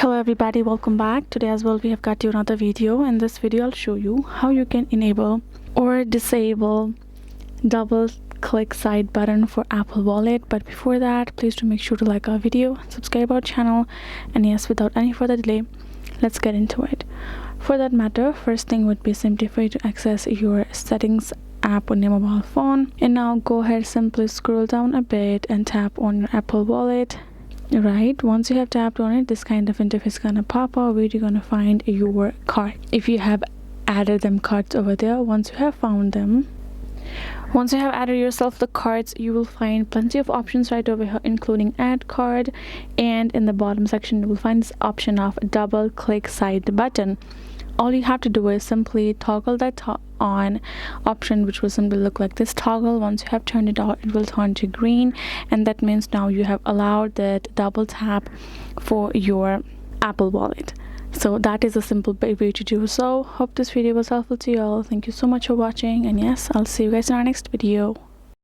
Hello everybody, welcome back. Today as well we have got you another video. In this video I'll show you how you can enable or disable double click side button for Apple Wallet. But before that, please do make sure to like our video, subscribe our channel, and yes, without any further delay, let's get into it. For that matter, first thing would be simply for you to access your settings app on your mobile phone, and now go ahead, simply scroll down a bit and tap on your Apple Wallet. Right, once you have tapped on it, this kind of interface gonna pop up where you're gonna find your card. If you have added them cards over there, once you have found them, once you have added yourself the cards, you will find plenty of options right over here, including add card, and in the bottom section you will find this option of double click side button. All you have to do is simply toggle that on option, which will simply look like this toggle. Once you have turned it on, it will turn to green, and that means now you have allowed that double tap for your Apple Wallet. So that is a simple way to do so. Hope this video was helpful to you all. Thank you so much for watching, and yes, I'll see you guys in our next video.